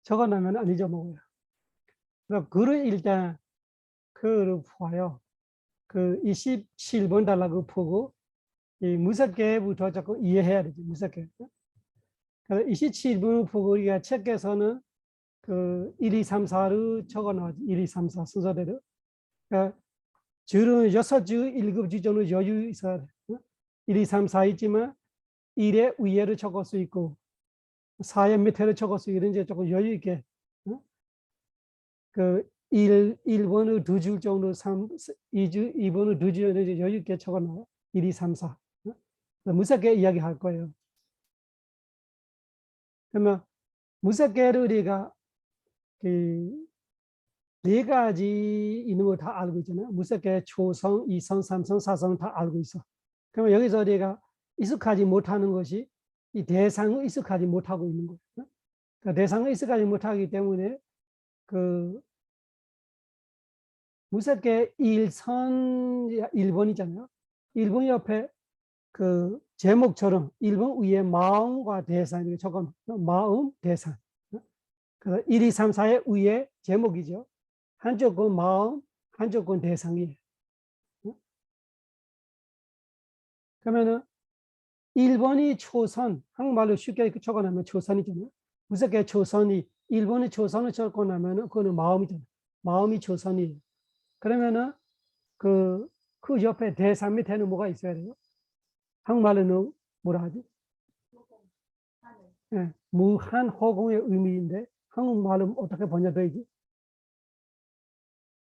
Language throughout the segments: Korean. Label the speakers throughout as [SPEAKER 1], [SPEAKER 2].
[SPEAKER 1] 적어놓으면 안 잊어먹어요. 그럼 글을 일단 글을 봐요. 그 27번 달라고 보고 이 무섭게부터 자꾸 이해해야 되지. 무섭게. 그래서 27번 보고 우리가 책에서는 그 1, 2, 3, 4를 적어놔야지. 1, 2, 3, 4 순서대로. 그러니까 줄은 6줄, 7줄 정도 여유 있어야 돼. 1, 2, 3, 4 있지만 1의 위에를 적을 수 있고 4의 밑에를 적을 수 있고 이런 게 조금 여유 있게 그 1번을 2줄 정도 2번을 2줄 정도 여유 있게 적어놔요. 1, 2, 3, 4. 무섭게 이야기할 거예요. 그러면 무섭게를 우리가 그 네 가지 있는 거 다 알고 있잖아요. 무섭게 초성, 2성, 3성, 4성 다 알고 있어. 그러면 여기서 우리가 익숙하지 못하는 것이 이 대상을 익숙하지 못하고 있는 거예요. 그러니까 대상을 익숙하지 못하기 때문에 그 무섭게 1번이잖아요. 1번 옆에 그 제목처럼 1번 위에 마음과 대상 이렇게 적어 마음, 대상. 그래서 1, 2, 3, 4의 위에 제목이죠. 한쪽은 마음, 한쪽은 대상이에요. 그러면은 1번이 초선, 한국말로 쉽게 적어놓으면 초선이잖아요. 무섭게 초선이 1번이 초선을 적어놓으면 그거는 마음이잖아요. 마음이 초선이에요. 그러면은 그 옆에 대상 밑에는 뭐가 있어야 돼요? 한국말로는 뭐라 하지? 네, 무한 허공의 의미인데 한국말은 어떻게 번역되지?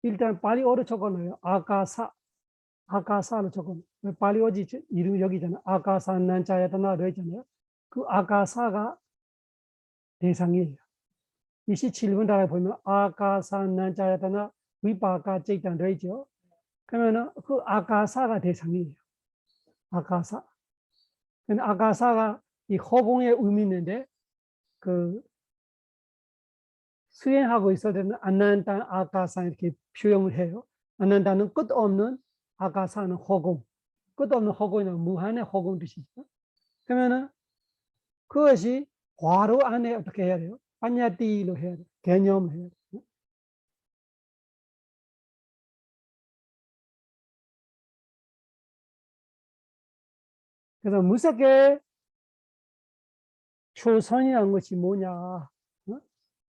[SPEAKER 1] 일단 빨리 어로 적어놔요. 아가사로 적어놔요. 빨리 어지 이름이 여기잖아요. 아가사 난자야다나 되어있잖아요. 그 아가사가 대상이에요. 27번 달에 보면 아가사 난자야다나 위바가 제이단 되어있죠. 그러면은 그 아가사가 대상이에요. 아가사. 근데 아가사가 이 허공의 의미 있는데 그 수행하고 있어야 되는 안난단 아가사 이렇게 표현을 해요. 안난단은 끝없는 아가사는 허공. 끝없는 허공이나 무한의 허공 뜻이죠. 그러면은 그것이 괄호 안에 어떻게 해야 돼요? 빠냐띠로 해야 돼요. 개념해야 돼요. 그래서 무섭게 초선이라는 것이 뭐냐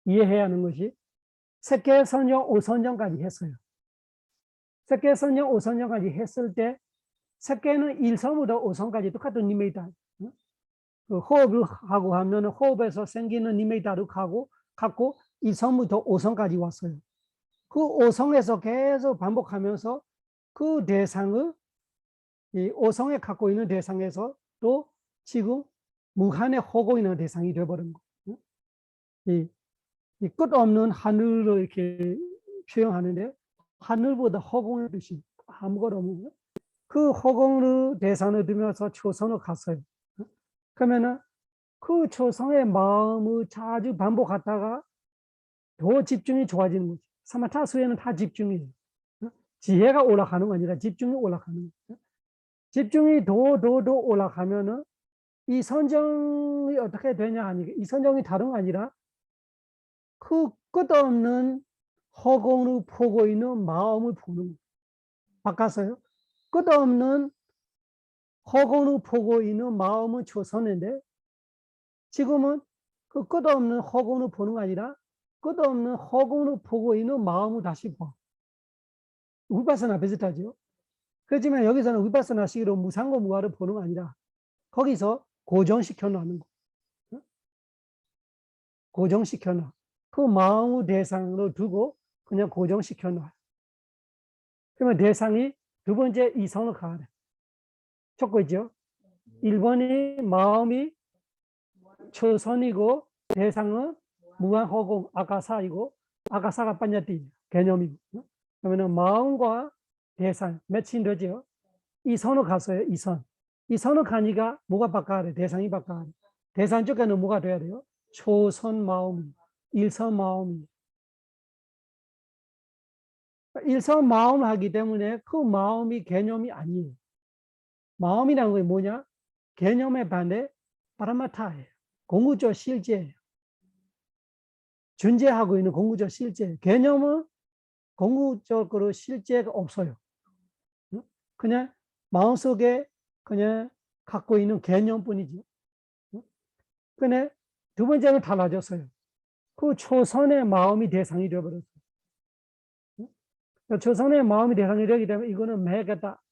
[SPEAKER 1] 이해해야 하는 것이 색계선정, 오선정까지 했어요. 색계선정, 오선정까지 했을 때 색계는 1선부터 5선까지 똑같은 니메이터. 그 호흡을 하고 하면 호흡에서 생기는 니메이터를 갖고 1선부터 5선까지 왔어요. 그 5성에서 계속 반복하면서 그 대상을 이 5성에 갖고 있는 대상에서 또 지금 무한의 허고 있는 대상이 되어버린 거예요. 이 끝없는 하늘을 이렇게 표현하는데 하늘보다 허공의 뜻이 아무것도 없는 그 허공의 대상을 두면서 초선을 갔어요. 그러면은 그 초성의 마음을 자주 반복하다가 더 집중이 좋아지는 거죠. 사마타 수에는 다 집중이에요. 지혜가 올라가는 거 아니라 집중이 올라가는 거죠. 집중이 더 올라가면은 이 선정이 어떻게 되냐 하니까 이 선정이 다른 거 아니라 그 끝없는 허공을 보고 있는 마음을 보는 거예요. 바꿨어요. 끝없는 허공을 보고 있는 마음은 초선인데 지금은 그 끝없는 허공을 보는 거 아니라 끝없는 허공을 보고 있는 마음을 다시 봐. 위파사나 비슷하죠. 그렇지만 여기서는 위파사나식으로 무상과 무아를 보는 거 아니라 거기서 고정시켜 놓는 거. 고정시켜 놔. 그 마음의 대상으로 두고 그냥 고정시켜 놔. 그러면 대상이 두 번째 이성을 가래. 적고 있죠. 1번이 마음이 초선이고 대상은 무한허공 아가사이고 아가사가 빠냐띠 개념이고. 그러면 마음과 대상 매칭되죠. 이 선을 갔어요. 이 선. 이 선을 가니까 뭐가 바꿔야 돼? 대상이 바꿔야 돼. 대상 쪽에는 뭐가 돼야 돼요? 초선 마음, 일선 마음. 일선 마음을 하기 때문에 그 마음이 개념이 아니에요. 마음이라는 게 뭐냐? 개념의 반대 파라마타예요. 공구적 실제예요. 존재하고 있는 공구적 실제. 개념은 공구적으로 실제가 없어요. 그냥 마음속에 그냥 갖고 있는 개념뿐이죠. 근데 두 번째는 달라졌어요. 그 초선의 마음이 대상이 되어버렸어요. 초선의 마음이 대상이 되기 때문에 이거는 매개다.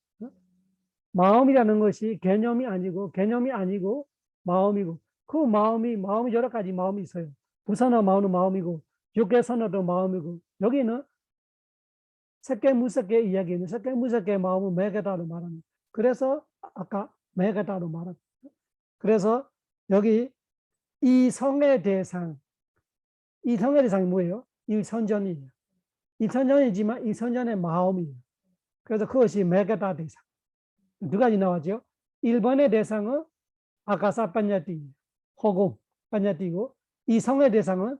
[SPEAKER 1] 마음이라는 것이 개념이 아니고 마음이고, 그 마음이 여러 가지 마음이 있어요. 부산어 마음은 마음이고, 육개선어도 마음이고, 여기는 색개 무색개 이야기는 색개 무색개 마음은 매개다로 말합니다. 그래서 아까 매개다로 말합니다. 그래서 여기 이성의 대상이 뭐예요? 일선전이에요. 일선전이지만 일선전의 마음이에요. 그래서 그것이 매개다 대상. 두 가지 나왔죠. 1번의 대상은 아카사 빠냐띠, 허공 빠냐띠고, 이성의 대상은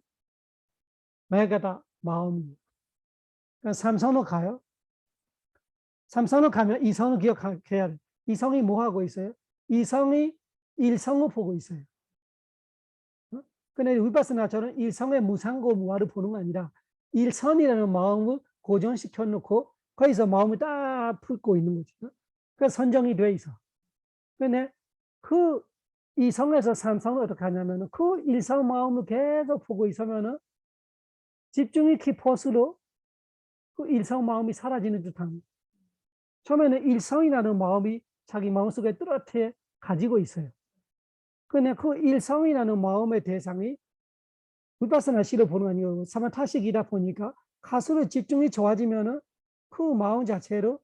[SPEAKER 1] 매개다 마음이에요. 삼성으로 가요. 삼성으로 가면 이성을 기억해야 돼요. 이성이 뭐 하고 있어요? 이성이 일성을 보고 있어요. 근데 위파스나처럼 일성의 무상고 무아를 보는 거 아니라 일선이라는 마음을 고정시켜 놓고 거기서 마음을 딱 풀고 있는 거죠. 그 선정이 돼 있어. 근데 그 이성에서 삼성을 어떻게 하냐면 그 일성 마음을 계속 보고 있으면은 집중이 깊어질수록 그 일성 마음이 사라지는 듯합니다. 처음에는 일성이라는 마음이 자기 마음속에 뚜렷이 가지고 있어요. 근데 그 일성이라는 마음의 대상이 위파스나 시를 보는 거 아니고 사마타식이다 보니까 가수로 집중이 좋아지면은 그 마음 자체로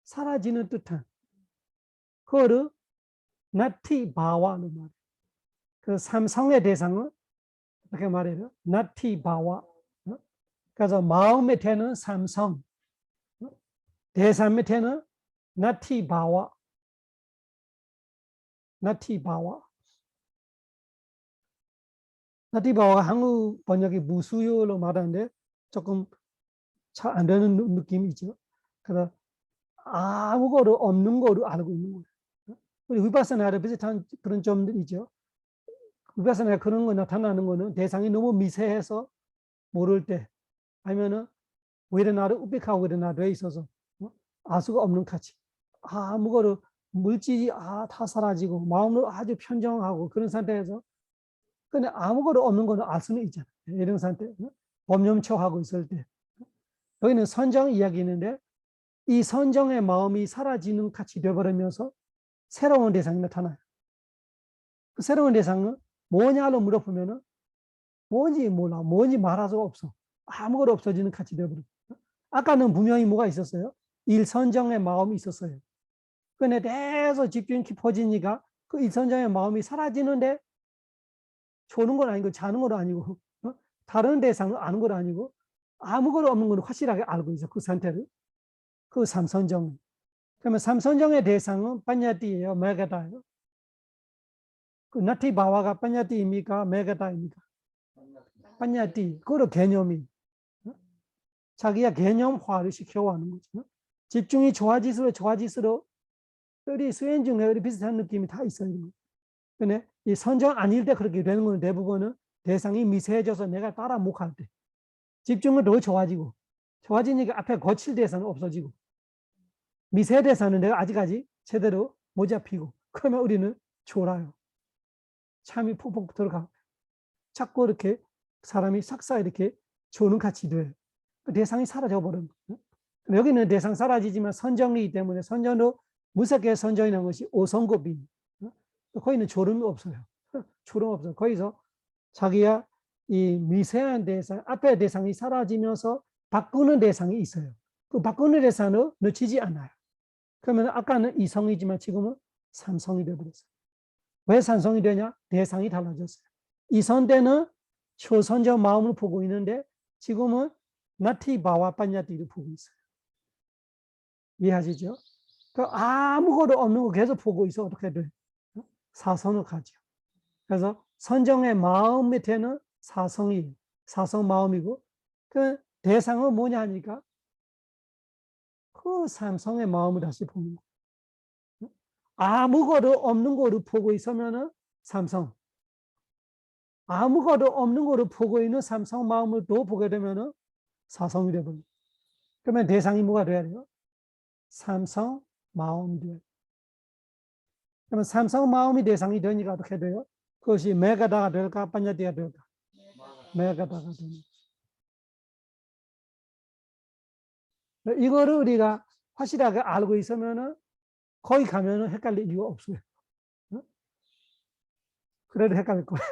[SPEAKER 1] 사라지는 듯한 그거를 나티 바와로 말해요. 그 삼성의 대상은 어떻게 말해요? 나티 바와. 그래서 마음의 태는 삼성, 대상의 태는 나티 바와. 나티 바와. 나티 바와가 한국 번역이 무수요로 말하는데 조금 잘 안 되는 느낌이죠. 그래서 아무것도 없는 거로 알고 있는 거예요. 우리 위파사나를 비슷한 그런 점들이죠. 위파사나에 그런 거 나타나는 거는 대상이 너무 미세해서 모를 때, 아니면은 외래나를 우백하고 외래나에 있어서 알 수가 없는 가치. 아무것도 물질이 다 사라지고 마음으로 아주 편정하고 그런 상태에서 근데 아무것도 없는 거는 알 수는 있잖아요. 이런 상태, 범념초하고 있을 때. 여기는 선정 이야기 있는데 이 선정의 마음이 사라지는 같이 되어버리면서 새로운 대상이 나타나요. 그 새로운 대상은 뭐냐로 물어보면은 뭔지 몰라. 뭔지 말할 수가 없어. 아무것도 없어지는 같이 되어버려. 아까는 분명히 뭐가 있었어요? 일선정의 마음이 있었어요. 근데 계속 집중이 깊어지니까 그 일선정의 마음이 사라지는데 조는 건 아니고 자는 건 아니고 다른 대상을 아는 건 아니고 아무것도 없는 건 확실하게 알고 있어. 그 상태를. 그 삼선정. 그러면 삼선정의 대상은 빠냐띠예요, 메가다예요. 그 나티 바와가 빠냐띠입니까, 메가다입니까? 빠냐띠. 그거 개념이 자기가 개념화를 시켜가는 거죠. 집중이 좋아질수록 우리 수행 중에 우리 비슷한 느낌이 다 있어요. 근데 이 선정 아닐 때 그렇게 되는 건 대부분은 대상이 미세해져서 내가 따라 못 갈 때. 집중은 더 좋아지니까 앞에 거칠 대상은 없어지고 미세 대상은 내가 아직까지 제대로 못 잡히고 그러면 우리는 졸아요. 잠이 푹푹 들어가. 자꾸 이렇게 사람이 싹싹 이렇게 조는 같이 돼요. 대상이 사라져 버린 거예요. 여기는 대상 사라지지만 선정이기 때문에 선정도 무섭게 선정이라는 것이 오성급이 거기는 졸음이 없어요. 졸음 없어요. 거기서 자기야 이 미세한 대상, 앞에 대상이 사라지면서 바꾸는 대상이 있어요. 그 바꾸는 대상을 놓치지 않아요. 그러면 아까는 이성이지만 지금은 삼성이 되어버렸어요. 왜 삼성이 되냐? 대상이 달라졌어요. 이선 때는 초선적 마음을 보고 있는데 지금은 나티 바와 빠냐티를 보고 있어요. 이해하시죠? 아무것도 없는 거 계속 보고 있어. 어떻게 돼? 사선을 가죠. 그래서 선정의 마음 밑에는 사성 마음이고 그 대상은 뭐냐 하니까 그 삼성의 마음을 다시 보는 거예요. 아무것도 없는 거를 보고 있으면은 삼성. 아무것도 없는 거를 보고 있는 삼성 마음을 또 보게 되면은 사성이 되버려요. 그러면 대상이 뭐가 돼야 돼요? 삼성 마음이 돼요. 그러면 삼성 마음이 대상이 되니까 어떻게 돼요? 그것이 메가다가 될까, 빠냐디가 될까? 메가다가 됩니다. 이거를 우리가 확실하게 알고 있으면은 거기 가면은 헷갈릴 이유가 없어요. 그래도 헷갈릴 거예요.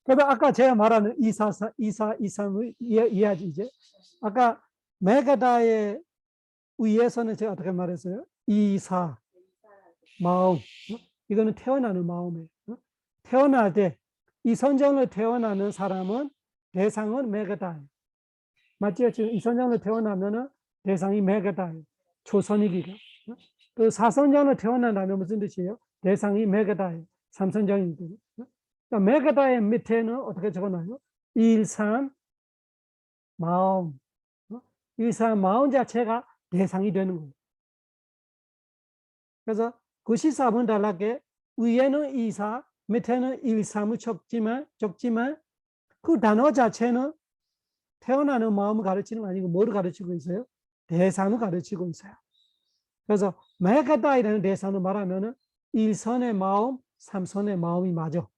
[SPEAKER 1] 그래서 아까 제가 말하는 2,4,2,3을 이해하지, 이제. 아까 메가다의 위에서는 제가 어떻게 말했어요? 2,4, 마음. 이거는 태어나는 마음이에요. 태어날 때, 이 선정을 태어나는 사람은 대상은 메가다예요. 맞죠? 지금 이 선정을 태어나면은 대상이 메가다예요. 초선이기가. 그 사선정을 태어난다면 무슨 뜻이에요? 대상이 메가다예요. 삼선정이거든요. 그러니까 메가다의 밑에는 어떻게 적어놔요? 1, 3, 마음. 1, 3, 마음 자체가 대상이 되는 거예요. 그래서 94번 달라게 위에는 2, 4, 밑에는 1, 3을 적지만 그 단어 자체는 태어나는 마음을 가르치는 거 아니고 뭐를 가르치고 있어요? 대상을 가르치고 있어요. 그래서 메가다이라는 대상을 말하면은 1선의 마음, 3선의 마음이 맞아.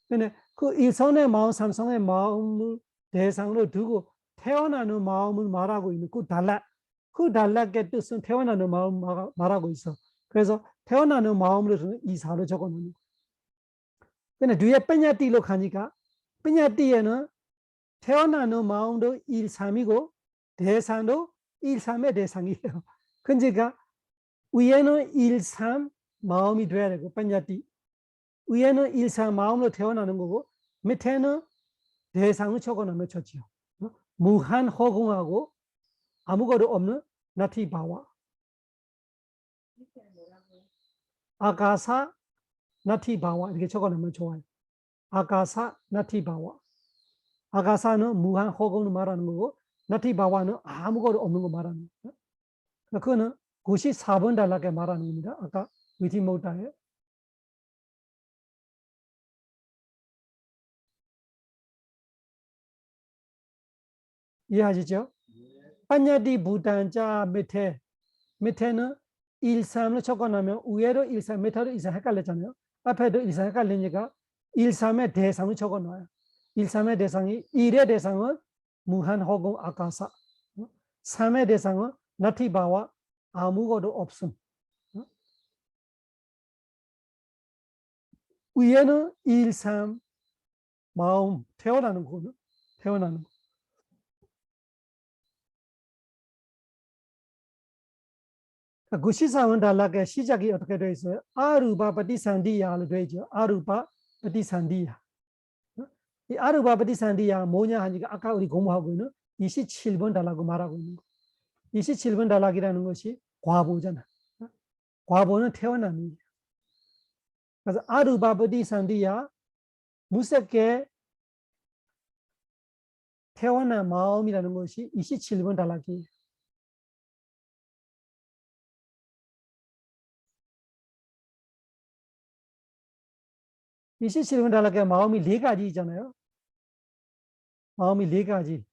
[SPEAKER 1] 근데 그 1선의 마음, 3선의 마음을 대상으로 두고 태어나는 마음을 말하고 있는 그 단락의 뜻은 태어나는 마음 말하고 있어. 그래서 태어나는 마음으로 저는 이사를 적어 놓는 거예요. 근데 뒤에 빼냐띠로 가니까 빼냐띠에는 태어나는 마음도 1, 3이고 대상도 1, 3의 대상이에요. 그러니까 위에는 1, 3 마음이 돼야 되고 빼냐띠 위에는 1, 3 마음으로 태어나는 거고 밑에는 대상을 적어 놓으면 좋지요. 무한 허공하고 아무것도 없는 나티바와 아가사 나티바와 이렇게 적어 놓으면 좋아요. 아가사 나티바와 아가사는 무한 허공을 말하는 거고 나티바와는 아무것도 없는 거 말하는 거예요. 그거는 94번 단락에 말하는 겁니다. 아까 위티모타에 이해하시죠? 빠냐디 부단자 밑에는 1, 3을 적어놓으면 위에로 1, 3, 밑에로 1, 3 헷갈렸잖아요. 앞에도 1, 3 헷갈리니까 1, 3의 대상을 적어놔요. 1, 3의 대상이 1의 대상은 무한허공 아까사 3의 대상은 나티바와 아무것도 없음. 위에는 1, 3 마음 태어나는 거는 태어나는 거. 그 시상은 달라게 시작이 어떻게 되어 있어요? 아루바 바티산디야로 되어 있죠. 아루바 바티산디야. 이 아루바 바티산디야 뭐냐 하니까 아까 우리 공부하고 있는 27번 달라고 말하고 있는 거. 27번 달락이라는 것이 과보잖아. 과보는 태어남이에요. 그래서 아루바 바티산디야 무섭게 태어난 마음이라는 것이 27번 달락이에요. 27번 달락의 마음이 네 가지잖아요. 마음이 네 가지.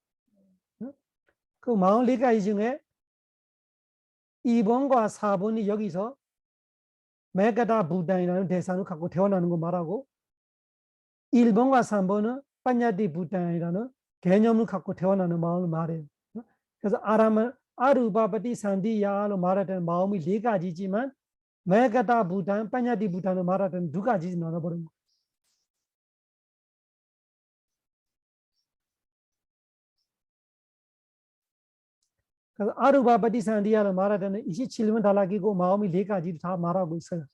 [SPEAKER 1] 그 마음 네 가지 중에 2번과 4번이 여기서 메가다 부단이라는 대상을 갖고 태어나는 거 말하고 1번과 3번은 빠냐디 부단이라는 개념을 갖고 태어나는 마음을 말해요. 그래서 아르바바디 산디야로 말할 때는 마음이 네 가지지만 메가다 부단, 빠냐디 부단을 말할 때는 두 가지 나눠버린 거예요. 그래서 아르바바디 산디야를 말할 때는 27번 달락이고 마음이 네 가지를 다 말하고 있어요.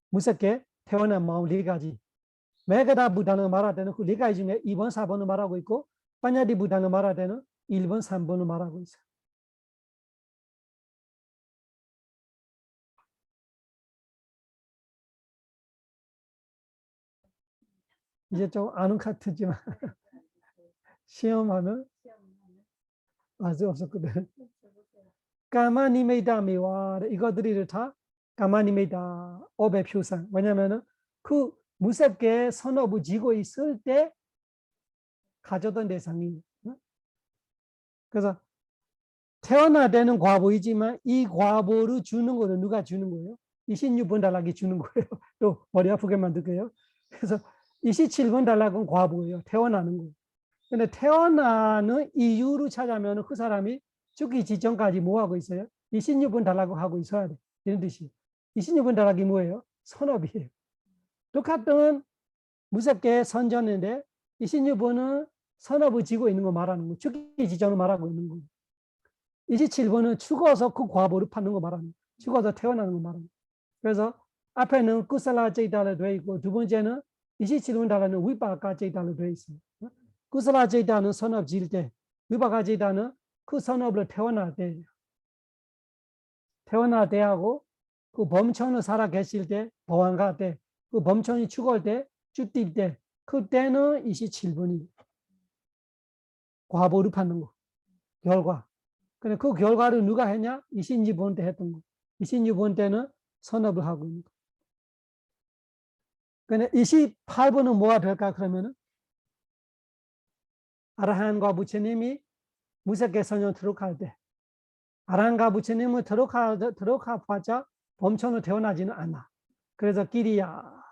[SPEAKER 1] 무섭게 태어난 마음 네 가지. 메가다 부단을 말할 때는 그 네 가지 중에 2번, 4번을 말하고 있고 빠냐디 부단을 말할 때는 1번, 3번을 말하고 있어요. 이제 좀 아는 것 같지만 시험하면 아주 없었거든. 까마니메이다미와 이거들이 다 까마니메이다 업의 표상. 왜냐면은 그 무섭게 선업을 지고 있을 때 가져던 대상이. 그래서 태어나되는 과보이지만 이 과보를 주는 거는 누가 주는 거예요? 26번 달락이 주는 거예요. 또 머리 아프게 만들게요. 그래서 27번 달락은 과보예요. 태어나는 거. 근데 태어나는 이유를 찾아면 그 사람이 죽기 직전까지 뭐 하고 있어요? 26번 달라고 하고 있어야 돼. 이런 뜻이. 26번 달락이 뭐예요? 선업이에요. 똑같은 무섭게 선전인데 26번은 선업을 지고 있는 거 말하는 거. 죽기 직전을 말하고 있는 거. 27번은 죽어서 그 과보를 받는 거 말하는 거. 죽어서 태어나는 거 말하는 거. 그래서 앞에는 꾸살라 제이다로 되어 있고 두 번째는 27번 달라는 위바가 제이다로 되어 있어요. 꾸살라 제이다는 선업 지을 때, 위바가 제이다는 그 선업을 태어날 때, 태어날 때하고 그 범천을 살아 계실 때, 보안가 때, 그 범천이 죽을 때, 죽딜 때, 그때는 27번이 과보를 받는 거, 결과. 근데 그 결과를 누가 했냐? 26번 때 했던 거. 26번 때는 선업을 하고 있는 거. 근데 28번은 뭐가 될까? 그러면은 아라한과 부처님이 무섭게 선녀 들어갈 때, 아라한과 부처님을 들어가 봤자 범천으로 태어나지는 않아. 그래서 길이야.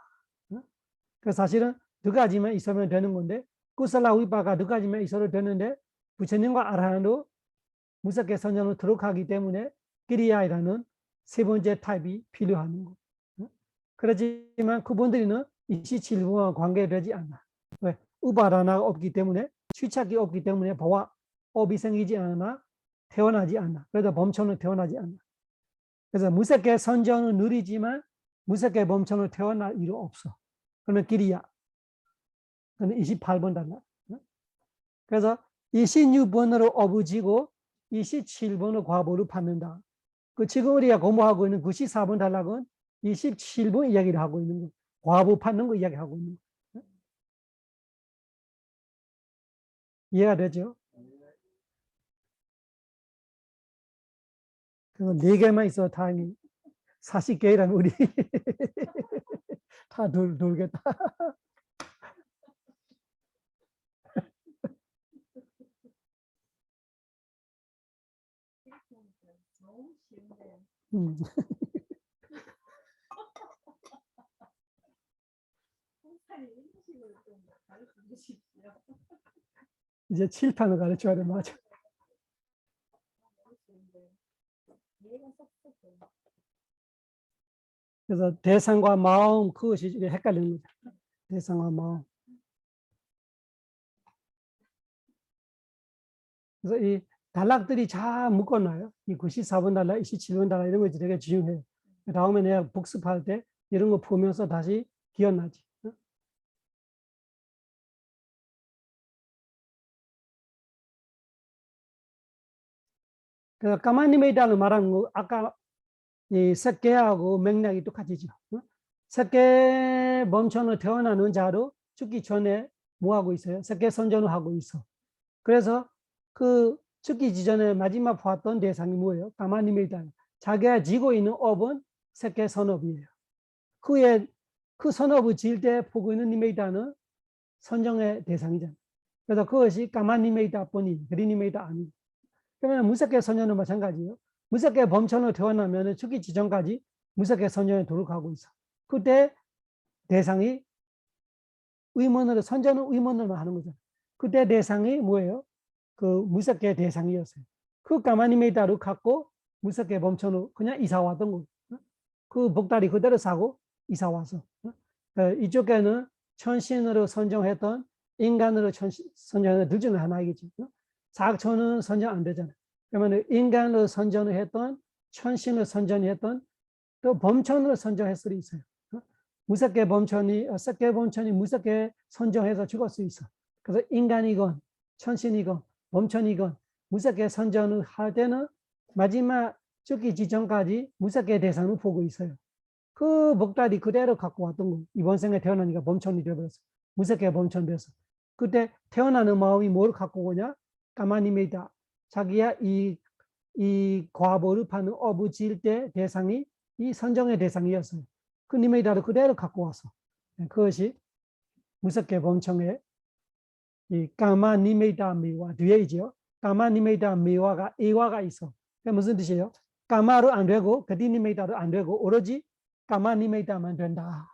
[SPEAKER 1] 그 사실은 두 가지만 있으면 되는 건데, 구살라 위바가 두 가지만 있어도 되는데, 부처님과 아라한도 무섭게 선녀로 들어가기 때문에 길이야이라는 세 번째 타입이 필요한 거. 그렇지만 그분들은 27번과 관계되지 않아. 왜? 우바라나가 없기 때문에, 취착이 없기 때문에 보아 업이 생기지 않아, 태어나지 않아. 그래서 범천은 태어나지 않아. 그래서 무섭게 선전은 느리지만 무섭게 범천을 태어날 일은 없어. 그러면 길이야. 그는 28번 달라. 그래서 26번으로 업을 지고 27번으로 과보를 받는다. 그 지금 우리가 공부하고 있는 94번 달락은 27번 이야기를 하고 있는 거. 과보 받는 거 이야기하고 있는 거. 이해가 되죠? 그래서 4개만 있어 다행히 40개라면 우리 다 돌겠다. 이제 칠판을 가르쳐야 돼. 맞아. 그래서 대상과 마음 그것이 헷갈리는 거죠. 대상과 마음. 그래서 이 단락들이 잘 묶어놔요. 이 94번 단락, 27번 단락 이런 것이 되게 중요해요. 다음에 내가 복습할 때 이런 거 보면서 다시 기억나지. 그래서 까마니메이다를 말하는 거 아까 이 색계하고 맥락이 똑같이죠. 색계 범천을 태어나는 자로 죽기 전에 뭐 하고 있어요? 색계 선전을 하고 있어. 그래서 그 죽기 전에 마지막 봤던 대상이 뭐예요? 까마니메이다. 자기가 지고 있는 업은 색계 선업이에요. 그 선업을 지을 때 보고 있는 니메이다는 선정의 대상이잖아요. 그래서 그것이 까마니메이다 뿐이 그리니메이다 아니에요. 그러면 무색계 선녀는 마찬가지예요. 무색계 범천으로 태어나면 죽기 직전까지 무색계 선녀에 돌아가고 있어. 그때 대상이 의문으로 선전은 의문으로 하는 거죠. 그때 대상이 뭐예요? 그 무색계 대상이었어요. 그 까마니메이다를 갖고 무색계 범천으로 그냥 이사 왔던 거예요. 그 복다리 그대로 사고 이사 와서 이쪽에는 천신으로 선정했던 인간으로 선정했던 둘 중에 하나이겠죠. 사악천은 선정 안 되잖아요. 그러면 인간으로 선정을 했던 천신으로 선정했던 또 범천으로 선정할 수도 있어요. 무섭게 범천이 썩게 범천이 무섭게 선정해서 죽을 수 있어. 그래서 인간이건 천신이건 범천이건 무섭게 선정을 할 때는 마지막 죽기 직전까지 무섭게 대상을 보고 있어요. 그 목다리 그대로 갖고 왔던 거. 이번 생에 태어나니까 범천이 되어버렸어. 무섭게 범천 돼서. 그때 태어나는 마음이 뭘 갖고 오냐? 까마니메이다. 자기야 이 이 과보를 파는 어부지일 때 대상이 이 선정의 대상이었어요. 그 니메이다를 그대로 갖고 와서 그것이 무섭게 범청의 이 까마 니메이다 미와 뒤에 있죠. 까마 니메이다 미와가 에와가 있어. 그게 무슨 뜻이에요? 까마로 안 되고 그디 니메이다로 안 되고 오로지 까마 니메이다만 된다.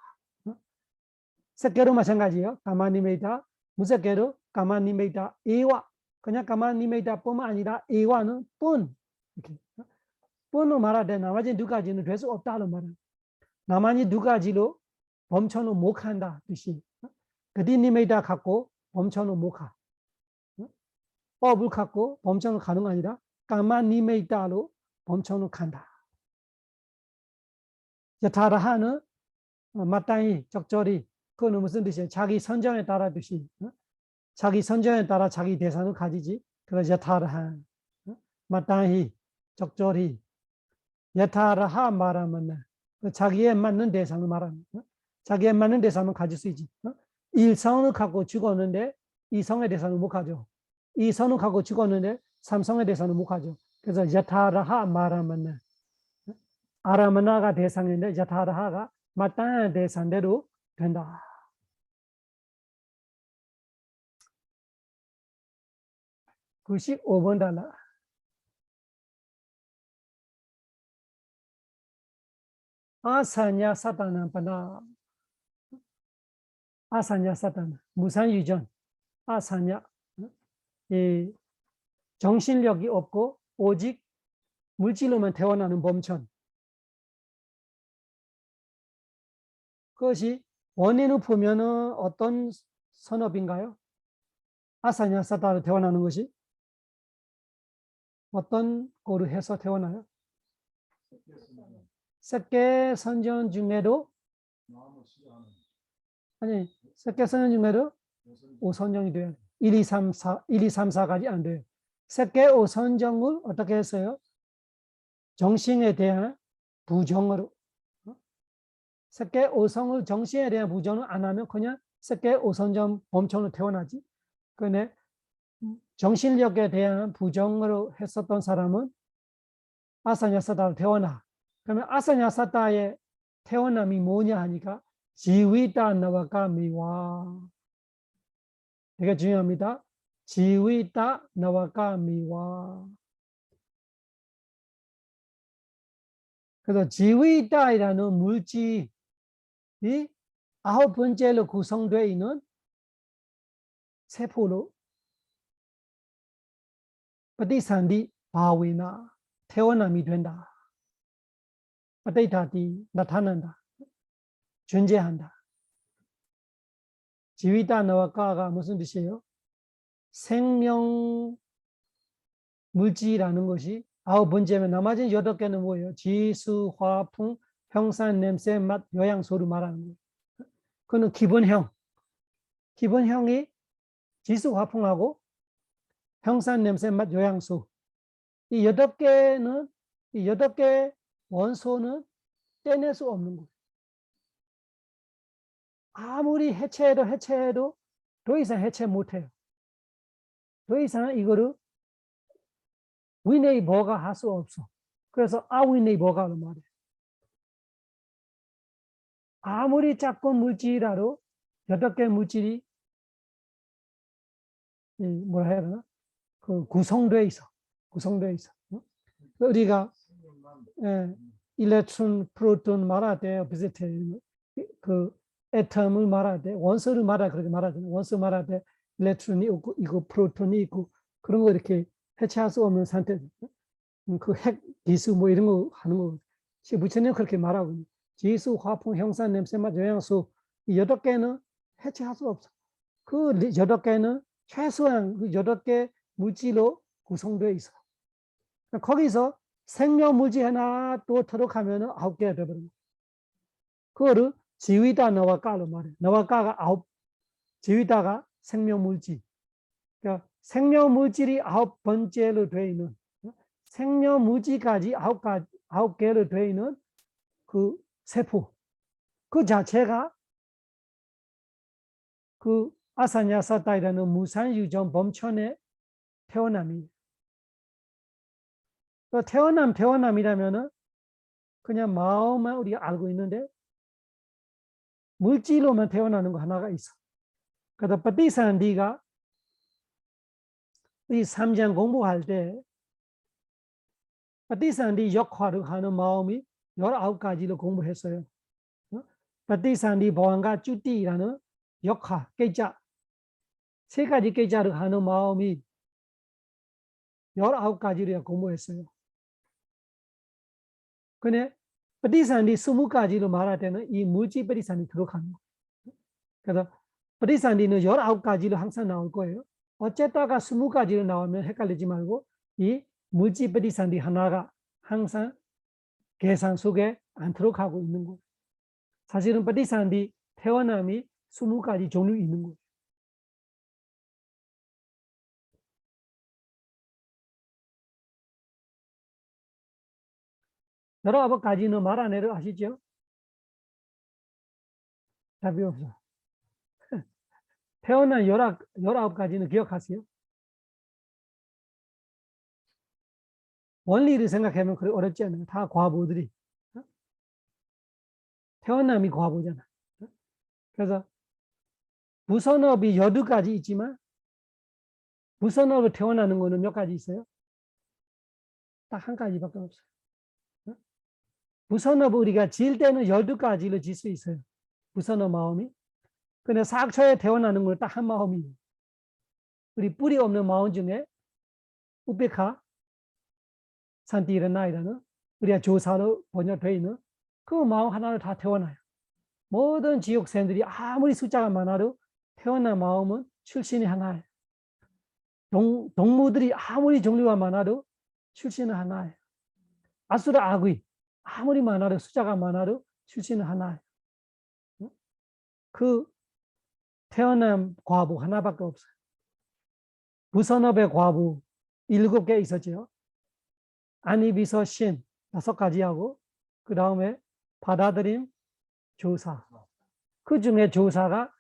[SPEAKER 1] 색계로 마찬가지예요. 까마 니메이다 무색계로 까마 니메이다 에와 그냥 까마 니메이다뿐만 아니라 에와는 뿐 이렇게 뿐으로 말하되 나머지 두 가지는 될 수 없다는 말은 나머지 두 가지로 범천을 못 한다 뜻이. 그디 니메이다 갖고 범천을 못 가. 법을 갖고 범천을 가는 거 아니라 까마 니메이다로 범천을 간다. 여타라하는 마땅히 적절히 그거는 무슨 뜻이에요? 자기 선정에 따라 뜻이 자기 선정에 따라 자기 대상을 가지지. 그래서 여타라한 마땅히 적절히 여타라하 말하면 자기에 맞는 대상을 말하는 자기에 맞는 대상을 가질 수 있지. 일성을 갖고 죽었는데 이성의 대상을 못 가져. 이성을 갖고 죽었는데 삼성의 대상을 못 가져. 그래서 여타라하 말하면 아라마나가 대상인데 여타라하가 마땅한 대상대로 된다. 95번 달라. 아사냐 사다나 바나 아사냐 사다나 무산유전 아사냐 이 정신력이 없고 오직 물질로만 태어나는 범천 그것이 원인을 보면은 어떤 선업인가요? 아사냐 사다로 태어나는 것이 어떤 거로 해서 태어나요? 색계 선전 중에도 아니 색계 선전 중에도 5선정이 돼요. 1, 2, 3, 4, 1, 2, 3, 4까지 안 돼요. 색계 5선정을 어떻게 했어요? 정신에 대한 부정으로 색계 5성을 정신에 대한 부정을 안 하면 그냥 색계 5선정 범천으로 태어나지. 그런데 정신력에 대한 부정으로 했었던 사람은 아사냐사다로 태어나. 그러면 아사냐사다의 태어남이 뭐냐 하니까 지위다 나와가 미와. 되게 중요합니다. 지위다 나와가 미와. 그래서 지위다이라는 물질이 9번째로 구성되어 있는 세포로ปฏิสันธิ 바위나 태어남이 된다.ปฏิ타디 나타난다. 존재한다. 지위다 나와가가 무슨 뜻이에요? 생명 물질이라는 것이 9번째면 나머지 8개는 뭐예요? 지수, 화풍, 형산, 냄새, 맛, 요양소를 말하는 거예요. 그는 기본형. 기본형이 지수, 화풍하고 형산, 냄새, 맛, 요양소. 이 8개는 이 8개 원소는 떼낼 수 없는 거예요. 아무리 해체해도 더 이상 해체 못해요. 더 이상 이거를 위네이 버가 할 수 없어. 그래서 아위네이 버가로 말해. 아무리 작은 물질이라도 8개 물질이 뭐라 해야 되나? 그 구성되어 있어. 구성되어 있어. 우리가 일렉트론, 프로톤 말할 때 비슷해. 그 애텀을 말할 때 원소를 말할 그렇게 말하잖아요. 원소 말할 때 일렉트론이 있고 프로톤이 있고 그런 거 이렇게 해체할 수 없는 상태. 그 핵 기수 뭐 이런 거 하는 거. 부처님 그렇게 말하고 지수, 화풍, 형산, 냄새, 맛, 영양소 이 8개는 해체할 수 없어. 그 8개는 최소한 그 8개 물질로 구성되어 있어. 거기서 생명 물질 하나 또 들어가면은 9개가 되버립니다. 그거를 지위다 너와까로 말해. 너와까가 9, 지위다가 생명 물질. 그러니까 생명 물질이 9번째로 되어 있는 생명 물질까지 9개로 되어 있는 그 세포. 그 자체가 그 아사냐사다이라는 무산유전 범천의 태어남이 또 태어남이라면은 그냥 마음만 우리가 알고 있는데 물질로만 태어나는 거 하나가 있어. 그래서ปฏิสนธิ가 이 3장 공부할 때ปฏิสนธิ 역할을 하는 마음이 19가지로 공부했어요.ปฏิสนธิ 보안과 주띠라는 역할, 깨자. 세 가지 깨자를 하는 마음이 19가지를 공부했어요. 근데ปฏิสนธิ 20가지로 말할 때는 이 물질ปฏิสนธิ 들어가는 거예요. 그래서ปฏิสนธิ는 19가지로 항상 나올 거예요. 어쨌다가 20가지로 나오면 헷갈리지 말고 이 물질ปฏิสนธิ 하나가 항상 계산 속에 안 들어가고 있는 거예요. 사실은ปฏิสนธิ 태어남이 20가지 종류 있는 거예요. 여러 가지는 말 안 해도 아시죠? 답이 없어. 태어난 19가지는 기억하세요? 원리를 생각하면 그래 어렵지 않아요. 다 과보들이. 태어남이 과보잖아. 그래서 부선업이 12가지 있지만 부선업을 태어나는 거는 몇 가지 있어요? 딱 한 가지밖에 없어요. 부선업을 우리가 지을 때는 12가지로 질 수 있어요. 부선업 마음이. 근데 사학처에 태어나는 건 딱 한 마음이에요. 우리 뿌리 없는 마음 중에 우베카 산티르나이라는 우리가 조사로 번역되어 있는 그 마음 하나를 다 태어나요. 모든 지옥생들이 아무리 숫자가 많아도 태어난 마음은 출신이 하나예요. 동무들이 아무리 종류가 많아도 출신은 하나예요. 아수라 아귀 아무리 많아도 숫자가 많아도 출신은 하나예요. 그 태어난 과부 하나밖에 없어요. 부선업의 과부 7개 있었죠. 안이비서 신 5가지하고 그 다음에 받아들임 조사. 그 중에 조사가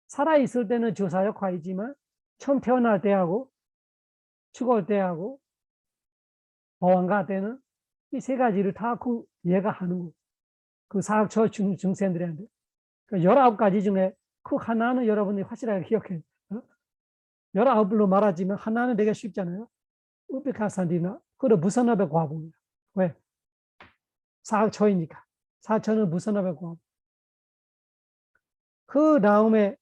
[SPEAKER 1] 살아있을 때는 조사 역할이지만 처음 태어날 때하고 죽을 때하고 보안가 때는 이 세 가지를 다 그 얘가 하는 거. 그 사학처 중생들한테. 그 19가지 중에 그 하나는 여러분이 확실하게 기억해요. 19불로 말하지만 하나는 되게 쉽잖아요. 우베카산디나 그리고 무선업의 과부예요. 왜? 사학처이니까. 사학처는 무선업의 과부. 그 다음에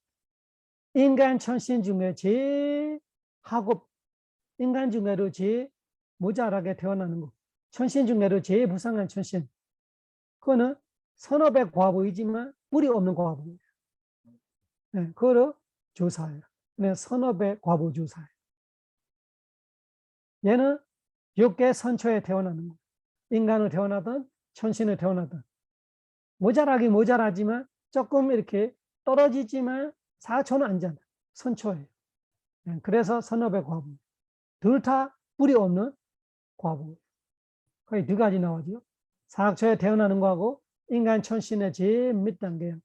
[SPEAKER 1] 인간 천신 중에 제일 하급, 인간 중에도 제일 모자라게 태어나는 거. 천신 중에도 제일 불쌍한 천신. 그거는 선업의 과부이지만 뿌리 없는 과부예요. 네, 그거를 조사예요. 네, 선업의 과부 조사예요. 얘는 6개 선처에 태어나는 거예요. 인간을 태어나든 천신을 태어나든. 모자라긴 모자라지만 조금 이렇게 떨어지지만 사처는 아니잖아요. 선처예요. 네, 그래서 선업의 과부. 둘 다 뿌리 없는 과부. 거의 2가지 나오죠. 사학처에 태어나는 거하고 인간 천신의 제일 밑단계예요.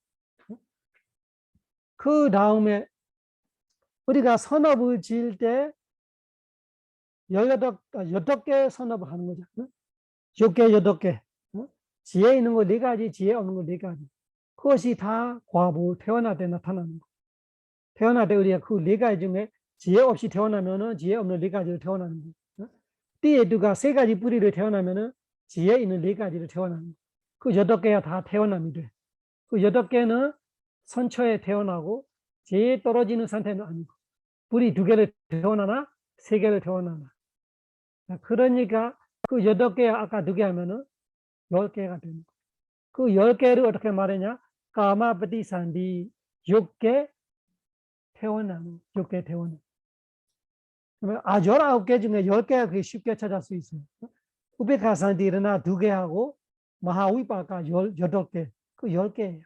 [SPEAKER 1] 그 다음에 우리가 선업을 지을 때 8개 선업을 하는 거죠. 6개, 8개. 지혜 있는 거 4가지, 지혜 없는 거 4가지. 그것이 다 과부, 태어날 때 나타나는 거. 태어날 때 우리가 그 4가지 중에 지혜 없이 태어나면은 지혜 없는 4가지로 태어나는 거. 띠에 두가 3가지 뿌리를 태어나면은 지혜 있는 4가지를 태어나는 거. 그 8개가 다 태어남이 돼. 그 8개는 선처에 태어나고 제일 떨어지는 상태는 아니고 뿌리 2개를 태어나나 3개를 태어나나. 그러니까 그 8개 아까 2개 하면은 10개가 되는 거. 그 10개를 어떻게 말하냐? 까마ปฏิสนธิ 6개 태어나는 6개 태어나는. 그러면 19개 중에 10개가 그게 쉽게 찾을 수 있어요. 우베카산티르나 2개하고 마하위파가 8개. 그 10개예요.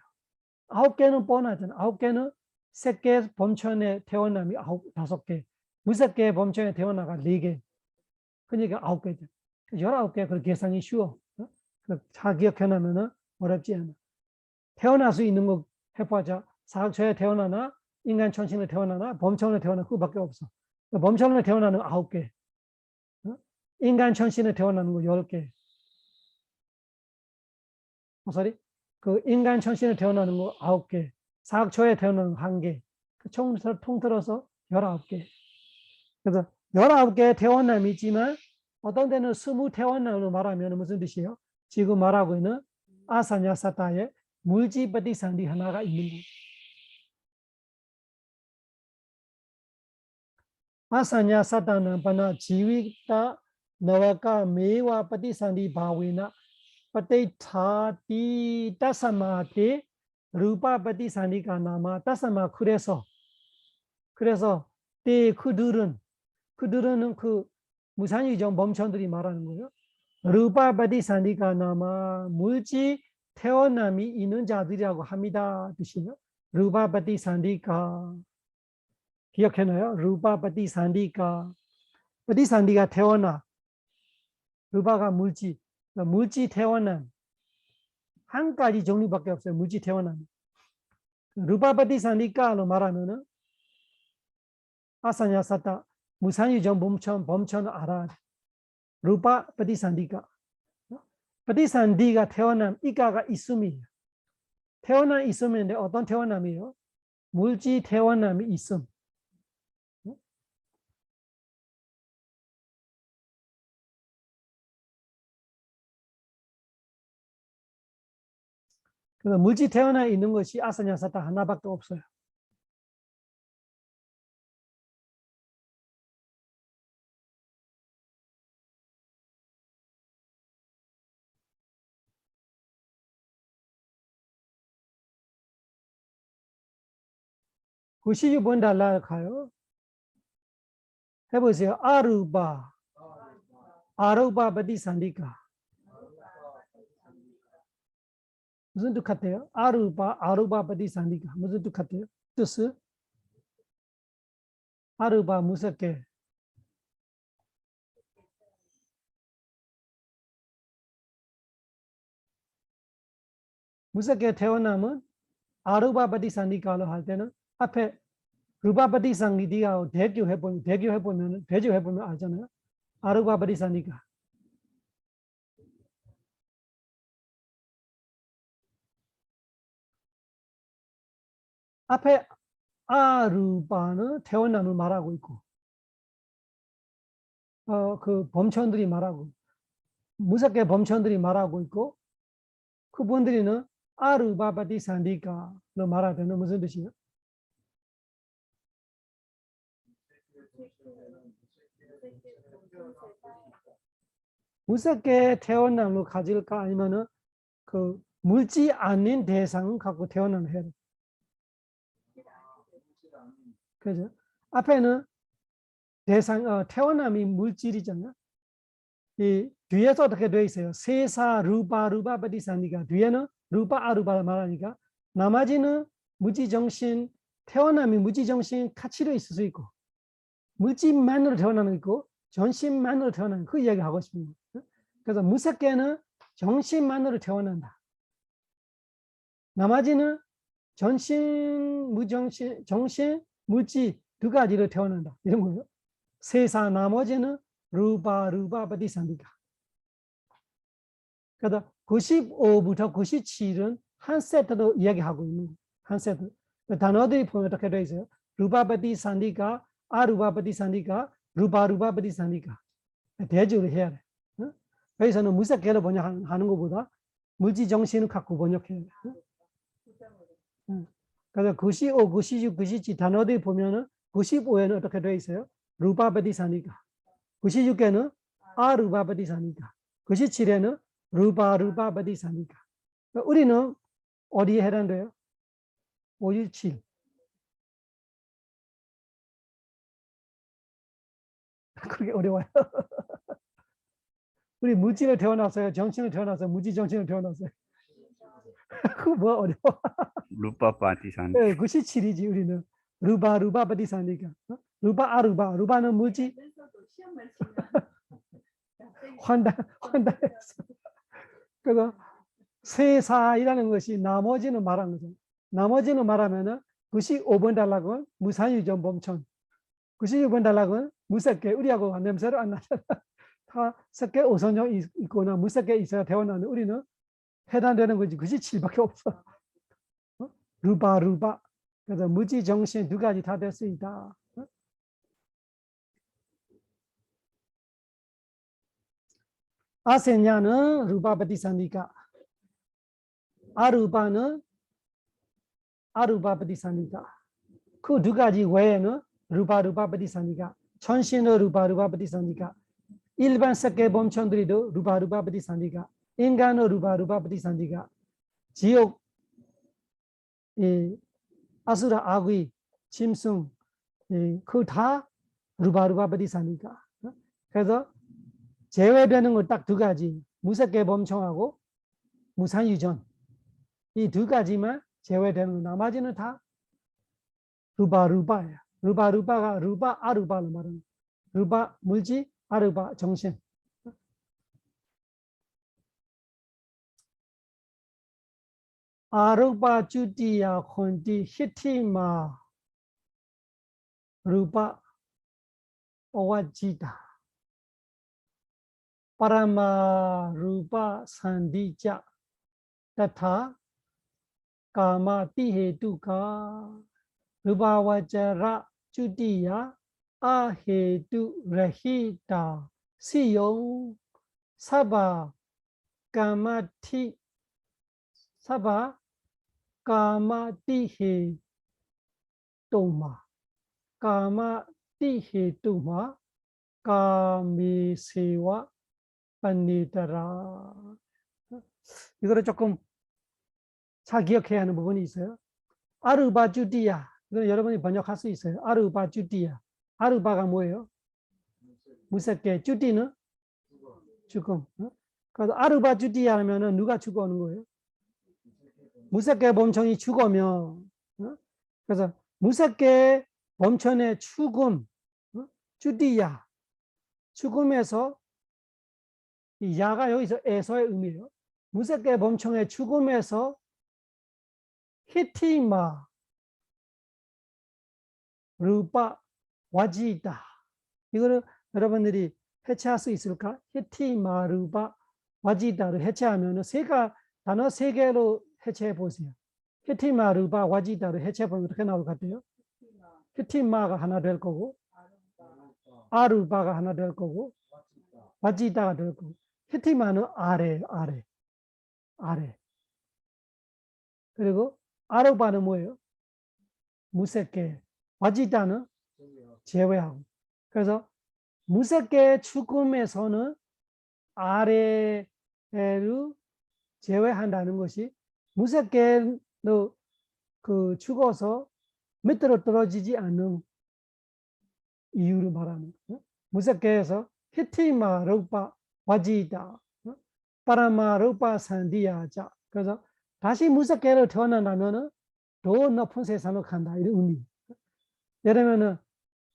[SPEAKER 1] 9개는 뻔하잖아. 9개는 새끼 범천에 태어남이 5개. 무새끼 범천에 태어나가 4개. 그러니까 9개죠. 19개 그 계산이 쉬워. 잘 기억해놓으면 어렵지 않아. 태어날 수 있는 거 해봐자. 사학처에 태어나나 인간 천신에 태어나나 범천에 태어나 그거밖에 없어. 범천에 태어나는 9개. 인간 천신에 태어나는 거 10개. sorry. 그 인간 천신에 태어나는 거 9개. 사학초에 태어나는 거 1개. 통틀어서 19개. 그래서 19개의 태어남이 있지만 어떤 데는 20 태어남으로 말하면 무슨 뜻이에요? 지금 말하고 있는 아사냐사타의 물지ප티산디 하나가 있는 거예요. 아사냐사타는 바나 지위다 너와가 메와ปฏิสันธิ 바위나ปฏิ타디 따사마티 루파ปฏิสันธิ가 나마 따사마 그래서 때 그들은 그 무상유정 범천들이 말하는 거예요. 루파ปฏิสันธิ가 나마 물지 태어남이 있는 자들이라고 합니다. 뜻이요. 루파ปฏิสันธิ가 기억해놔요. 루파ปฏิสันธิ가ปฏิสันธิ가 태어나 루파가 물지 태어남 한 가지 종류밖에 없어요. 물지 태어남. 루파ปฏิสันธิ가로 말하면은 아사냐사타 무상유정 범천 알아. 루파ปฏิสันธิ가ปฏิสันธิ가 태어남 이가가 있음이에요. 태어남 있음인데 어떤 태어남이에요? 물지 태어남이 있음. 그래서 물지 태어나 있는 것이 아사냐사타 하나밖에 없어요. 그 96번 달라 가요. 해보세요. 아루바ปฏิสันธิ가 무슨 뜻 같아요? 아루바ปฏิสันธิ가 무슨 뜻 같아요? 뜻은 아루바 무섭게 태어나면 아루바ปฏิสันธิ가로 할 때는 앞에 루파ปฏิสันธิ가 대교해보면 알잖아요. 아루바ปฏิสันธิ가 앞에 아루바는 태어남을 말하고 있고 그 범천들이 말하고 무섭게 범천들이 말하고 있고 그분들이는 아루바ปฏิสันธิ가로 말하면 무슨 뜻이에요? 무섭게 태어남을 가질까 아니면은 그 물지 않는 대상을 갖고 태어나는 해야 돼. 그죠? 앞에는 대상 태어남이 물질이잖아요. 이 뒤에서 어떻게 되어 있어요? 세사 루파ปฏิสันธิ가 뒤에는 루파 아루바를 말하니까 나머지는 무지정신 태어남이 무지정신 가치로 있을 수 있고 물질만으로 태어나는 있고 정신만으로 태어나는 그 이야기 하고 싶습니다. 그래서 무섭게는 정신만으로 태어난다. 나머지는 정신, 무정신, 정신, 물질 두 가지로 태어난다. 이런 거예요. 세사 나머지는 루파ปฏิสันธิ가. 그래서 95부터 97은 한 세트로 이야기하고 있는 거예요. 한 세트. 단어들이 보면 어떻게 되어 있어요? 루파ปฏิสันธิ가, 아루파ปฏิสันธิ가, 루파ปฏิสันธิ가. 대조를 해야 돼. 여기서는 무섭게로 번역하는 것보다 물질 정신을 갖고 번역해야 돼. 그래서 95, 96, 97 단어들이 보면은 95에는 어떻게 되어 있어요? 루파ปฏิสันธิ가. 96에는 아루파ปฏิสันธิ가. 97에는 루파ปฏิสันธิ가. 우리는 어디에 해당돼요? 517. 그게 어려워요. 우리 물질을 태어났어요. 정신을 태어났어요. 무지 정신을 태어났어요. 그거 뭐 어려워.
[SPEAKER 2] 루파ปฏิสันธิ.
[SPEAKER 1] 네, 97이지 우리는. 루파ปฏิสันธิ가. 루파 아루바. 루파는 물질. 환다했어. 그래서 세사이라는 것이 나머지는 말하는 거죠. 나머지는 말하면은 95번 달락은 무상유전 범천. 96번 달락은 무섭게 우리하고 냄새를 안 나잖아. 다 섞여 5선정 있거나 무섞여 있어야 태어나는 우리는 해당되는 거지. 그것이 7밖에 없어. 루바. 그래서 무지 정신 두 가지 다 될 수 있다. 아세냐는 루바 바디사니까, 아루바는 아루바 바디사니까. 그 두 가지 외에는 루바 바디사니까, 천신의 루바 바디사니까, 일반 세계 범천들이도 루바 바디사니까, 인간의 루바 바디사니까, 지옥, 아수라 아귀, 짐승, 그 다 루바 바디사니까. 그래서 제외되는 건 딱 두 가지, 무색계 범청하고 무산유전, 이 두 가지만 제외되는 거. 나머지는 다 루바야. 루바가 루바 아루바로 말하는, 루바 물질, 아루바 정신. 아루바 주디야 혼디 히티마 루바 오와지다 파라마 루바 산디자 तथा कामाति हेतु का रूपावचरा चुतिया अहेतु रहिता सियों सबा कामाति हेतुमा कामेसेवा पन्नितरा. 이거를 조금 잘 기억해야 하는 부분이 있어요. 아르바주디야. 이건 여러분이 번역할 수 있어요. 아르바주디야. 아르바가 뭐예요? 무섭게. 주디는 죽음. 그래서 아르바주디야 하면은 누가 죽어오는 거예요? 무섭게 범천이 죽으면. 그래서 무섭게 범천의 죽음, 주디야. 죽음에서 이 야가 여기서 에서의 의미예요. 무섭게 범청의 죽음에서 히티마 루바 와지다. 이거를 여러분들이 해체할 수 있을까? 히티마 루바 와지다를 해체하면 단어 세 개로 해체해 보세요. 히티마 루바 와지다를 해체해 보면 어떻게 나올 것 같아요? 히티마가 하나 될 거고, 아루바가 하나 될 거고, 와지다가 될 거고. 히티마는 아래. 그리고 아루바는 뭐예요? 무색계. 와지다는 제외하고. 그래서 무색계 죽음에서는 아래를 제외한다는 것이 무색계로 그 죽어서 밑으로 떨어지지 않는 이유를 말하는 거예요. 무색계에서 히티마 루파 와지다 파라마 루파 산디야자. 그래서 다시 무색계로 태어난다면은 더 높은 세상으로 간다, 이런 의미. 예를 들면은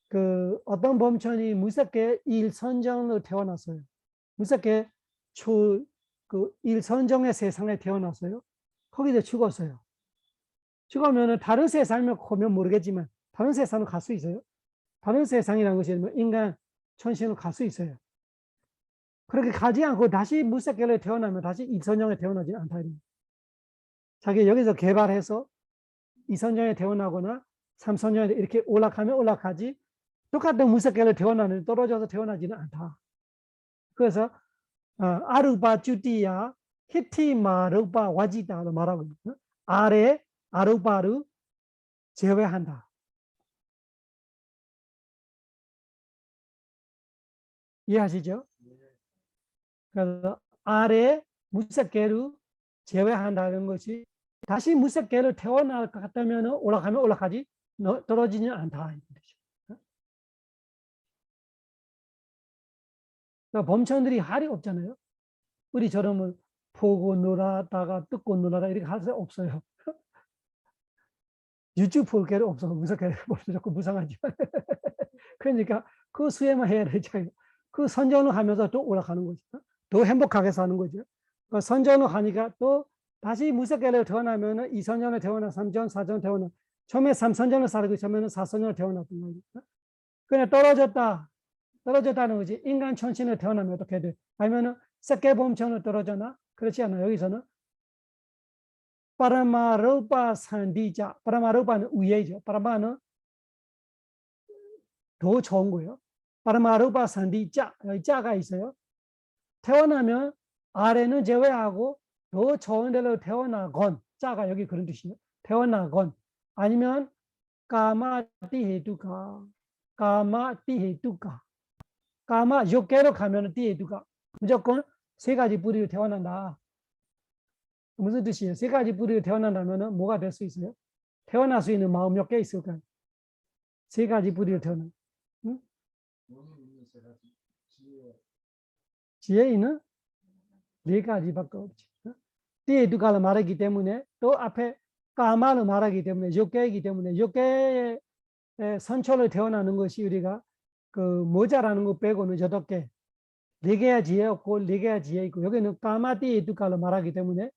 [SPEAKER 1] 그 어떤 범천이 무색계 일선정으로 태어났어요. 무색계 그 일선정의 세상에 태어났어요. 거기서 죽었어요. 죽으면은 다른 세상이면 보면 모르겠지만 다른 세상으로 갈 수 있어요. 다른 세상이라는 것이 인간 천신으로 갈 수 있어요. 그렇게 가지 않고 다시 무색계로 태어나면 다시 이선정에 태어나지 않다. 자기 여기서 개발해서 이선정에 태어나거나 삼선정에 이렇게 올라가면 올라가지 똑같은 무색계로 태어나는 떨어져서 태어나지는 않다. 그래서 아루바 주디야 히티마 루바 와지다로 말하고 있어요. 아래 아루바를 제외한다. 이해하시죠? 그래서 아래 무색계를 제외한다는 것이 다시 무색계를 태어날 것 같다면 올라가면 올라가지 떨어지지는 않다. 그러니까 범천들이 할이 없잖아요. 우리처럼은 보고 놀았다가 뜯고 놀아라 이렇게 할 수 없어요. 유튜브 볼 게는 없어. 무섭게 볼수 좋고 무상하지만. 그러니까 그 수행만 해야 되잖아요. 그 선정을 하면서 또 올라가는 거죠. 더 행복하게 사는 거죠. 그 선정을 하니까 또 다시 무색계를 태어나면 이선정을 태어나 3전, 4전 태어나 처음에 3선정을 살고 있으면 4선정을 태어났던 거죠. 그냥 떨어졌다. 떨어졌다는 거지. 인간 천신을 태어나면 어떻게 돼? 아니면은 색계범천을 떨어졌나? 그렇지 않아요. 여기서는 파라마루파 산디자. 파라마루파는 위에죠. 파라마는 더 좋은 거예요. 파라마루파 산디자. 여기 자가 있어요. 태어나면 아래는 제외하고 더 좋은 데로 태어나건. 자가 여기 그런 뜻이에요. 태어나건. 아니면 까마띠헤두가. 까마띠헤두가. 까마 욕계로 가면 띠헤두가. 무조건 세 가지 뿌리로 태어난다. 무슨 뜻이에요? 세 가지 뿌리로 태어난다면 뭐가 될 수 있어요? 태어날 수 있는 마음 몇 개 있을까요? 세 가지 뿌리로 태어난. 응? 지혜는 네 가지밖에 없지. 띠에두가를 말하기 때문에 또 앞에 까마를 말하기 때문에 욕계이기 때문에 욕계의 선초를 태어나는 것이 우리가 그 모자라는 것 빼고는 8개. 4개야 지혜 없고 4개야 지혜 있고 여기는 까마 띠에두가를 말하기 때문에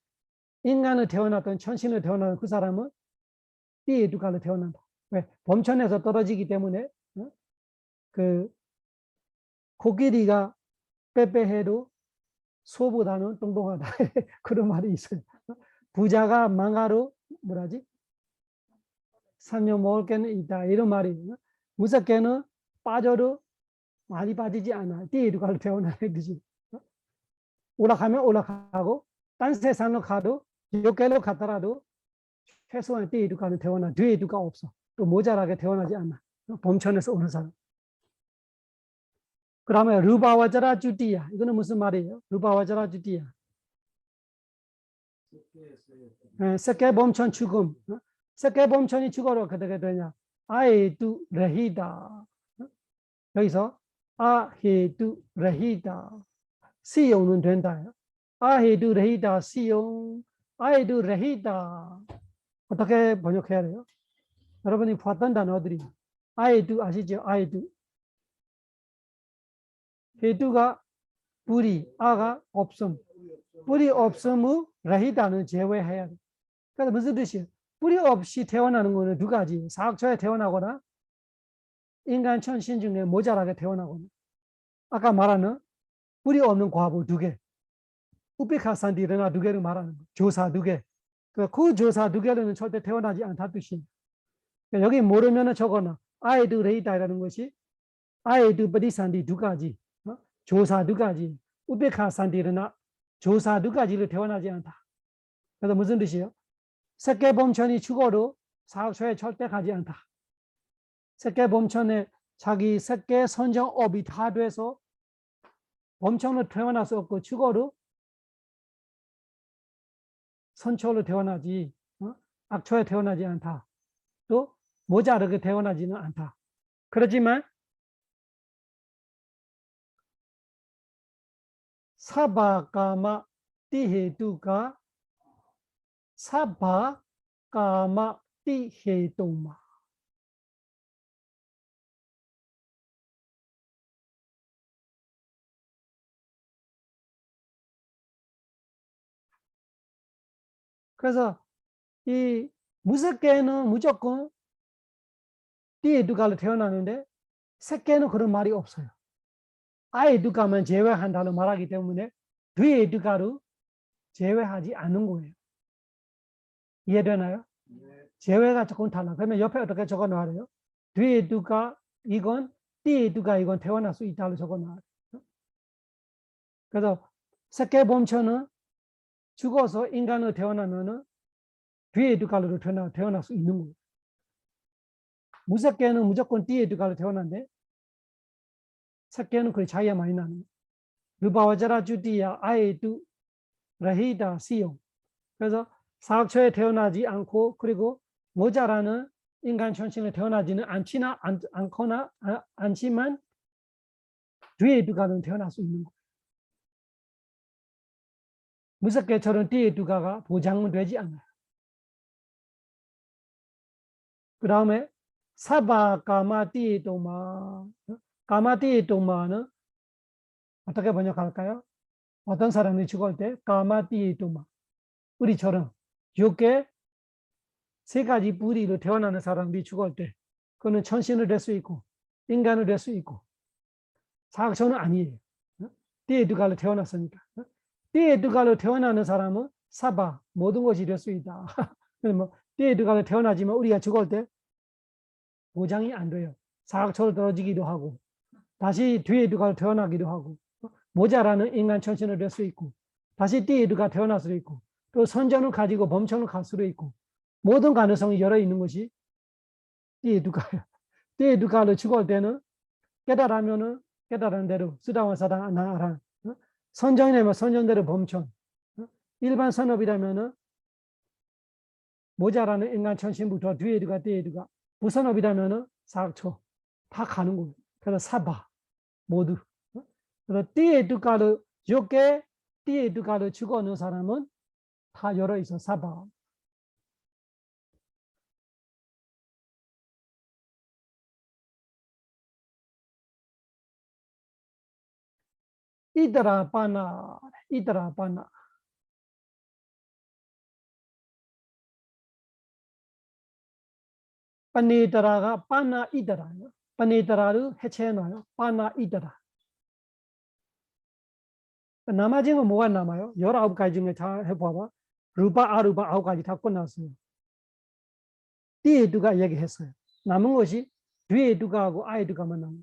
[SPEAKER 1] 인간을 태어났던 천신을 태어난 그 사람은 띠에두가를 태어난다. 왜? 범천에서 떨어지기 때문에 그 코끼리가 빼빼해도 소보다는 똥똥하다. 그런 말이 있어요. 부자가 망하로 뭐라지? 3년 먹을 게는 있다. 이런 말이 무섭게는 빠져도 많이 빠지지 않아. 띠에두가를 태어나는 듯이. 올라가면 올라가고 딴 세상으로 가도 욕계로 가더라도 최소한 띠에두가는 태어나. 뒤에두가 없어. 또 모자라게 태어나지 않아. 범천에서 오는 사람. 그 다음에 루바와자라 주디야. 이거는 무슨 말이에요? 루바와자라 주디야. 색계 범천 죽음. 색계 범천이 죽어로 어떻게 되냐? 아헤두 레히다. 여기서 아헤두 레히다. 시용은 된다. 아헤두 레히다 시용. 아헤두 레히다. 어떻게 번역해야 돼요? 여러분이 봤던 단어들이 아헤두 아시죠? 아헤두. 헤두가 뿌리, 아가 없음. 뿌리 없음의 라히다는 제외해야 돼. 그래서 무슨 뜻이에요? 뿌리 없이 태어나는 거는 두 가지. 사학초에 태어나거나 인간 천신 중에 모자라게 태어나거나 아까 말하는 뿌리 없는 과부 2개. 우베카산디르나 2개를 말하는 거. 조사 2개. 그 조사 2개는 절대 태어나지 않다 뜻이에요. 여기 모르면 적어놔. 아이드 레이다라는 것이 아이드 버디산디 2가지. 조사 2가지. 우베카산디르나 조사 2가지를 태어나지 않다. 그래서 무슨 뜻이에요? 색계범천이 죽어도 사학초에 절대 가지 않다. 색계범천에 자기 색계 선정업이 다 돼서 범천으로 태어나서 없고 죽어도 선초로 태어나지 악초에 태어나지 않다. 또 모자르게 태어나지는 않다. 그렇지만 사바가마 띠헤두가 사바가마 띠헤도마. 그래서 이 무색계는 무조건 띠에두가로 태어나는데 색계는 그런 말이 없어요. 아에두가만 제외한다는 말하기 때문에 뒤에두가로 제외하지 않는 거예요. 이해되나요? 제외가 조금 달라. 그러면 옆에 어떻게 적어 놔요? 뒤에두가 이건 띠에두가 이건 태어날 수 있다고 적어 놔요. 그래서 색계범천은 죽어서 인간으로 태어나면은 뒤에두가로 태어날 수 있는 거예요. 무색계는 무조건 띠에두가로 태어난데 색계는 그 차이가 많이 나는 거예요. 루바와자라 주디야 아에두 라히다 시용. 그래서 사학초에 태어나지 않고 그리고 모자라는 인간 천신에 태어나지는 않지만 뒤에두가는 태어날 수 있는 거예요. 무섭게처럼 뒤에두가가 보장은 되지 않아요. 그 다음에 사바가마띠에도마. 가마띠에도마는 어떻게 번역할까요? 어떤 사람이 죽을 때 가마띠에도마. 우리처럼 6개 3가지 뿌리로 태어나는 사람이 죽을 때 그는 천신을 될 수 있고 인간을 될 수 있고 사학초는 아니에요. 띠에 두갈로 태어났으니까. 띠에 두갈로 태어나는 사람은 사바 모든 것이 될 수 있다. 뭐 띠에 두갈로 태어나지만 우리가 죽을 때 보장이 안 돼요. 사학초로 떨어지기도 하고 다시 뒤에 두갈로 태어나기도 하고 모자라는 인간 천신을 될 수 있고 다시 띠에 두가 태어날 수도 있고 또 선전을 가지고 범천을 갈 수도 있고 모든 가능성이 열어 있는 것이 띠에 두가예요. 띠에 두가로 죽을 때는 깨달으면은 깨달은 대로 쓰다와 사다 나아라. 선정이라면 선정대로 범천. 일반 선업이라면은 모자라는 인간 천신부터 뒤에 두가 띠에 두가 부선업이라면은 사학초 다 가는 거예요. 그래서 사바 모두. 그래서 띠에 두가로 욕게 띠에 두가로 죽어오는 사람은 다 열어 있어 사바. 이더라 바나 이더라 바나 빠니더라가 바나 이더라요. 빠니더라를 해체해놔요. 바나 이더라. 남아진 건 뭐가 남아요? 19가지 중에 다 해봐봐. 루바 아루바 9가지 다 끝났어요. 뒤에 두가 얘기했어요. 남은 것이 뒤에 두가하고 아에 두가만 남아요.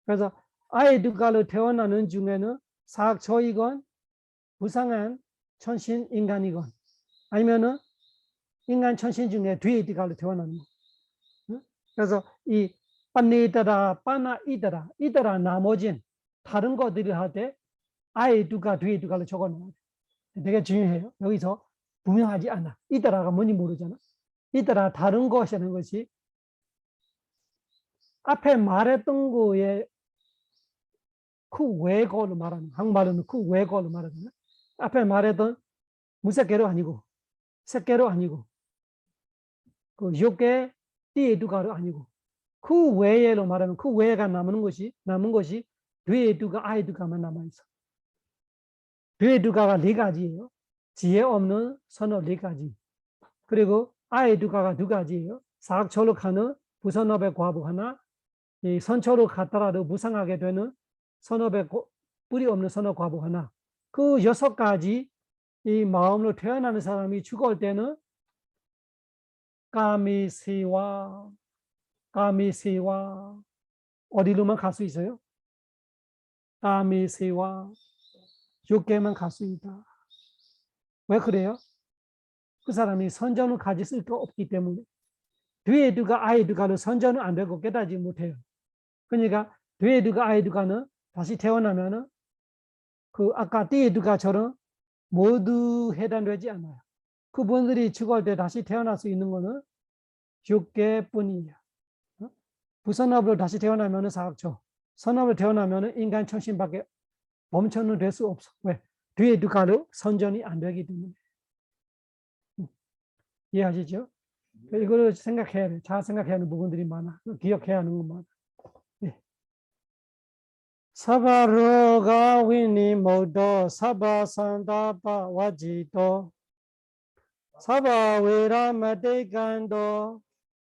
[SPEAKER 1] 그래서 아에 두가로 태어나는 중에는 사학초이건 부상한 천신 인간이건 아니면은 인간 천신 중에 뒤에 두가로 태어나는 거. 그래서 이 빠니더라 빠나 이더라 나머진 다른 것들을 할 때 아에 두가 뒤에 두가로 적어놓아요. 되게 중요해요. 여기서 분명하지 않아. 이더라가 뭔지 모르잖아. 이더라 다른 것이라는 것이 앞에 말했던 거에 그 외거로 말하는, 한국말로는 그 외거로 말하는 앞에 말했던 무색계로 아니고 색계로 아니고 그 욕계 띠에 두가로 아니고 그 외에로 말하면 그 외가 남은 것이 뒤에 두가 아에 두가만 남아있어. 뒤에 두가가 4가지예요. 지혜 없는 선업 4가지. 그리고 아에 두가가 2가지예요. 사학초로 가는 부선업의 과부 하나, 이 선초로 갔다라도 무상하게 되는 선업의 뿌리 없는 선업 과부 하나. 그 6가지 이 마음으로 태어나는 사람이 죽을 때는 까미세와 어디로만 갈 수 있어요? 까미세와 6개만 갈 수 있다. 왜 그래요? 그 사람이 선전을 가질 수 없기 때문에 뒤에 두가 아에 두가는 선전은 안 되고 깨닫지 못해요. 그러니까 뒤에 두가 아에 두가는 다시 태어나면은 그 아까 뒤에 두가처럼 모두 해당되지 않아요. 그분들이 죽을 때 다시 태어날 수 있는 거는 6개뿐이에요. 부선업으로 다시 태어나면은 사학초, 선업으로 태어나면은 인간 천신밖에 범천은 될 수 없어. 왜? 뒤에 두가로 선전이 안 되기 때문에. 이해하시죠? 이거를 생각해야 돼. 잘 생각해야 하는 부분들이 많아. 기억해야 하는 건 많아. 네. 사바로가 위니 모도 사바산다바 와지도 사바웨라마데간도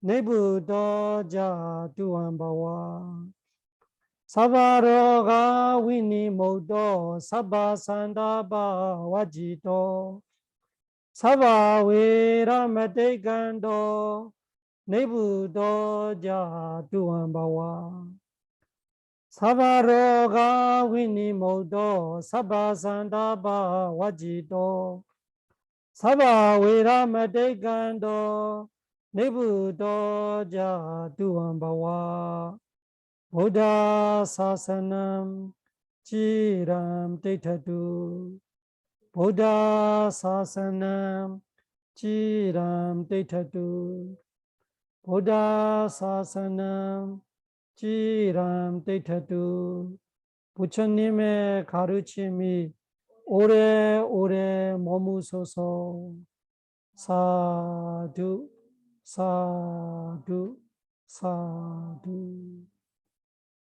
[SPEAKER 1] 내부도 자두안바와 사바로가 위니 모도 사바산다바 와지도 사바웨라마데간도 내부도 자두안바와 사바로가 위니 모도 사바산다바 와지도 사바웨라마데간도 내부도 자두안바와 부다 사사남 지람 데이터두 부다 사사남 지람 데이터두 부다 사사남 지람 데이터두 부처님의 가르침이 오래오래 머무소서. 사두 사두 사두